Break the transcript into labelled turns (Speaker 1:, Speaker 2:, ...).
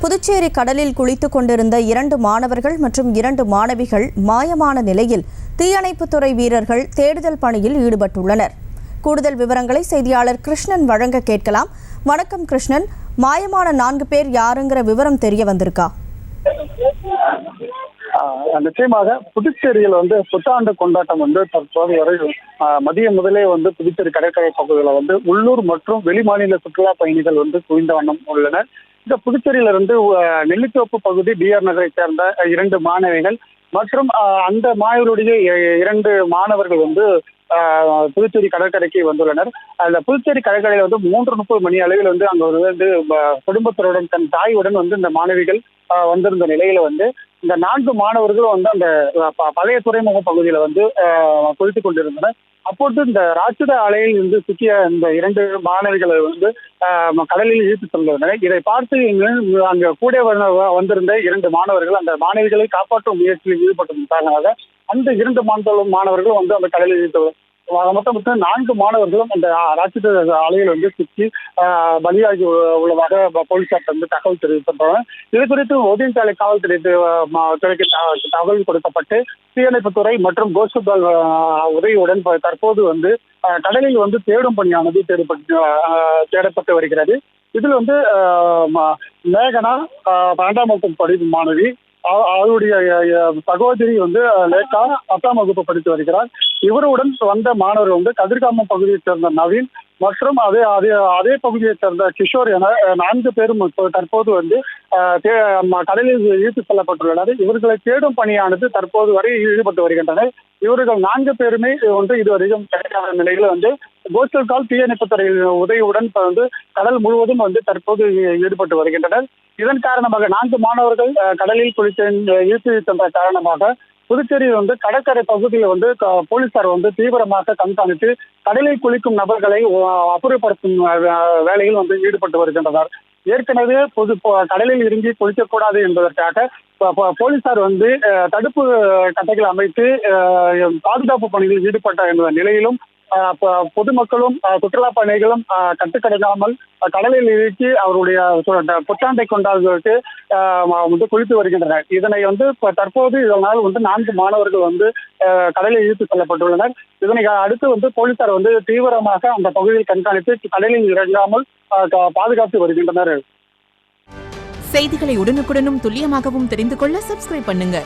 Speaker 1: புதுச்சேரி கடலில் குளித்துக் கொண்டிருந்த 2 மாணவர்கள் மற்றும் 2 மாணவிகள் மாயமான நிலையில் தீயணைப்புத்துறை வீரர்கள் தேடுதல் பணியில் ஈடுபட்டுள்ளனர். கூடுதல் விவரங்களை செய்தியாளர் கிருஷ்ணன் வழங்க கேட்கலாம். வணக்கம் கிருஷ்ணன், மாயமான 4 பேர் யாருங்கிற விவரம் தெரிய வந்திருக்கா?
Speaker 2: நிச்சயமாக புதுச்சேரியில் புத்தாண்டு கொண்டாட்டம் தற்போது வரை மதியம் முதலே புதுச்சேரி கடற்கரை பகுதியில் உள்ளூர் மற்றும் வெளிமாநில சுற்றுலா பயணிகள் குவிந்த வண்ணம் உள்ளனர். இந்த புதுச்சேரியிலிருந்து நெல்லித்தோப்பு பகுதி டிஆர் நகரை சேர்ந்த 2 மாணவிகள் மற்றும் அந்த மாணவருடைய 2 மாணவர்கள் புதுச்சேரி கடற்கரைக்கு வந்துள்ளனர். அந்த புதுச்சேரி கடற்கரையில் 3:30 மணி அளவில் அங்க குடும்பத்தினருடன் தன் தாயுடன் இந்த மாணவிகள் வந்திருந்த நிலையில இந்த 4 மாணவர்களும் அந்த பழைய துறைமுக பகுதியில குளித்துக் கொண்டிருந்தனர். அப்போது இந்த ராட்சத அலையில் சிக்கிய இந்த 2 மாணவிகளை கடலில் இழுத்து செல்கின்றனர். இதை பார்த்து அங்க கூட வந்திருந்த 2 மாணவர்கள் அந்த மாணவிகளை காப்பாற்றும் முயற்சியில் ஈடுபட்டதன் காரணமாக அந்த 2 மாணவர்களும் அந்த கடலில் இழுத்து மொத்தம் 4 மாணவர்களும் அந்த ராட்சத அலையில் சிக்கி பலியாகி உள்ளதாக போலீசார் தகவல் தெரிவிக்கப்பட்டனர். இது குறித்து ஒதியஞ்சாலை காவல்துறைக்கு தகவல் கொடுக்கப்பட்டு தீயணைப்புத்துறை மற்றும் கோஸ்டல் உதவியுடன் தற்போது கடலில் தேடும் பணியானது தேடப்பட்டு வருகிறது. இதில் மேகனா 12ஆம் வகுப்பு படிக்கும் மாணவி, அவருடைய சகோதரி லேக்கா 10ஆம் வகுப்பு படித்து வருகிறார். இவருடன் வந்த மாணவர் கதிர்காமம் பகுதியைச் சேர்ந்த நவீன் மற்றும் அதே பகுதியைச் சேர்ந்த கிஷோர் என 4 பேரும் தற்போது கடலில் இழுத்து செல்லப்பட்டுள்ளனர். இவர்களை தேடும் பணியானது தற்போது வரை ஈடுபட்டு வருகின்றனர். இவர்கள் 4 பேருமே இதுவரைக்கும் கிடைக்காத நிலையில் கோஸ்டல் கால் தீயணைப்புத்துறையின் உதவியுடன் கடல் முழுவதும் தற்போது ஈடுபட்டு வருகின்றனர். இதன் காரணமாக 4 மாணவர்கள் கடலில் இழுத்து சென்ற காரணமாக புதுச்சேரி கடற்கரை பகுதியில் போலீசார் தீவிரமாக கண்காணித்து கடலில் குளிக்கும் நபர்களை அப்புறப்படுத்தும் வேலையில் ஈடுபட்டு வருகின்றனர். ஏற்கனவே கடலில் இறங்கி குளிக்கக்கூடாது என்பதற்காக போலீசார் தடுப்பு கட்டைகள் அமைத்து பாதுகாப்பு பணியில் ஈடுபட்ட என்ற நிலையிலும் பொதுமக்களும் சுற்றுலா பயணிகளும் கட்டுக்கடங்காமல் கடலில் இறக்கி அவருடைய புத்தாண்டை கொண்டாடுவதற்கு குளித்து வருகின்றனர். இதனை தற்போது இதனால் 4 மாணவர்கள் கடலில் இழுத்து செல்லப்பட்டுள்ளனர். இதனை அடுத்து போலீசார் தீவிரமாக அந்த பகுதியில் கண்காணித்து கடலில் இறங்காமல் பாதுகாத்து வருகின்றனர்.
Speaker 3: செய்திகளை உடனுக்குடனும் துல்லியமாகவும் தெரிந்து கொள்ள சப்ஸ்கிரைப் பண்ணுங்க.